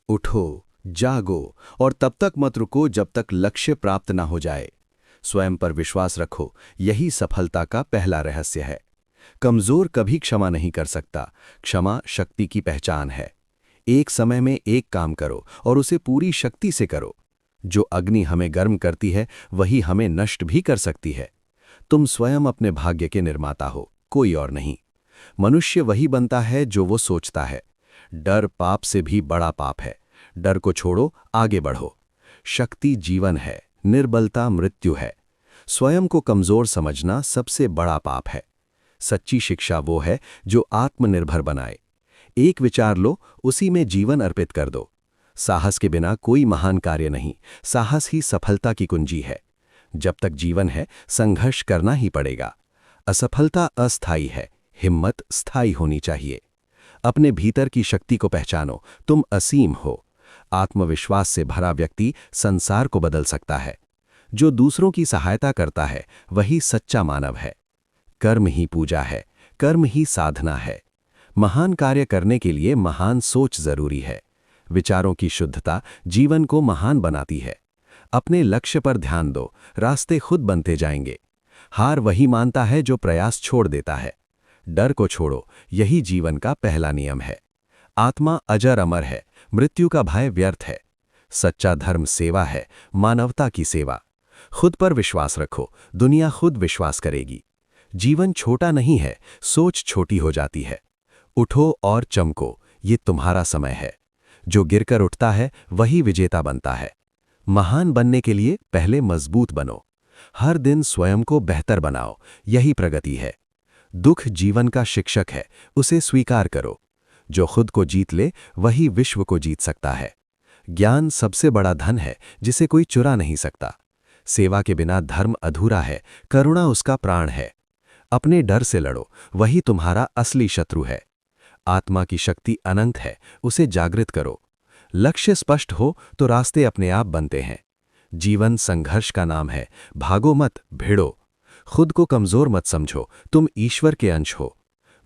उठो, जागो और तब तक मत रुको जब तक लक्ष्य प्राप्त ना हो जाए। स्वयं पर विश्वास रखो, यही सफलता का पहला रहस्य है। कमजोर कभी क्षमा नहीं कर सकता, क्षमा शक्ति की पहचान है। एक समय में एक काम करो और उसे पूरी शक्ति से करो। जो अग्नि हमें गर्म करती है वही हमें नष्ट भी कर सकती है। तुम स्वयं अपने भाग्य के निर्माता हो, कोई और नहीं। मनुष्य वही बनता है जो वो सोचता है। डर पाप से भी बड़ा पाप है। डर को छोड़ो, आगे बढ़ो। शक्ति जीवन है, निर्बलता मृत्यु है। स्वयं को कमजोर समझना सबसे बड़ा पाप है। सच्ची शिक्षा वो है जो आत्मनिर्भर बनाए। एक विचार लो, उसी में जीवन अर्पित कर दो। साहस के बिना कोई महान कार्य नहीं, साहस ही सफलता की कुंजी है। जब तक जीवन है, संघर्ष करना ही पड़ेगा। असफलता अस्थायी है, हिम्मत स्थायी होनी चाहिए। अपने भीतर की शक्ति को पहचानो, तुम असीम हो। आत्मविश्वास से भरा व्यक्ति संसार को बदल सकता है। जो दूसरों की सहायता करता है वही सच्चा मानव है। कर्म ही पूजा है, कर्म ही साधना है। महान कार्य करने के लिए महान सोच जरूरी है। विचारों की शुद्धता जीवन को महान बनाती है। अपने लक्ष्य पर ध्यान दो, रास्ते खुद बनते जाएंगे। हार वही मानता है जो प्रयास छोड़ देता है। डर को छोड़ो, यही जीवन का पहला नियम है। आत्मा अजर अमर है, मृत्यु का भय व्यर्थ है। सच्चा धर्म सेवा है, मानवता की सेवा। खुद पर विश्वास रखो, दुनिया खुद विश्वास करेगी। जीवन छोटा नहीं है, सोच छोटी हो जाती है। उठो और चमको, ये तुम्हारा समय है। जो गिरकर उठता है वही विजेता बनता है। महान बनने के लिए पहले मजबूत बनो। हर दिन स्वयं को बेहतर बनाओ, यही प्रगति है। दुख जीवन का शिक्षक है, उसे स्वीकार करो। जो खुद को जीत ले वही विश्व को जीत सकता है। ज्ञान सबसे बड़ा धन है जिसे कोई चुरा नहीं सकता। सेवा के बिना धर्म अधूरा है, करुणा उसका प्राण है। अपने डर से लड़ो, वही तुम्हारा असली शत्रु है। आत्मा की शक्ति अनंत है, उसे जागृत करो। लक्ष्य स्पष्ट हो तो रास्ते अपने आप बनते हैं। जीवन संघर्ष का नाम है, भागो मत, भिड़ो। खुद को कमजोर मत समझो, तुम ईश्वर के अंश हो।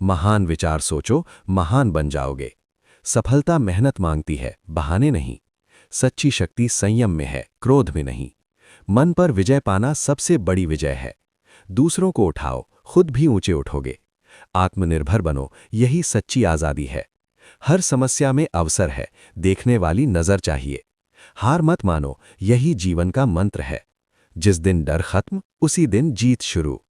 महान विचार सोचो, महान बन जाओगे। सफलता मेहनत मांगती है, बहाने नहीं। सच्ची शक्ति संयम में है, क्रोध में नहीं। मन पर विजय पाना सबसे बड़ी विजय है। दूसरों को उठाओ, खुद भी ऊंचे उठोगे। आत्मनिर्भर बनो, यही सच्ची आजादी है। हर समस्या में अवसर है, देखने वाली नजर चाहिए। हार मत मानो, यही जीवन का मंत्र है। जिस दिन डर खत्म, उसी दिन जीत शुरू।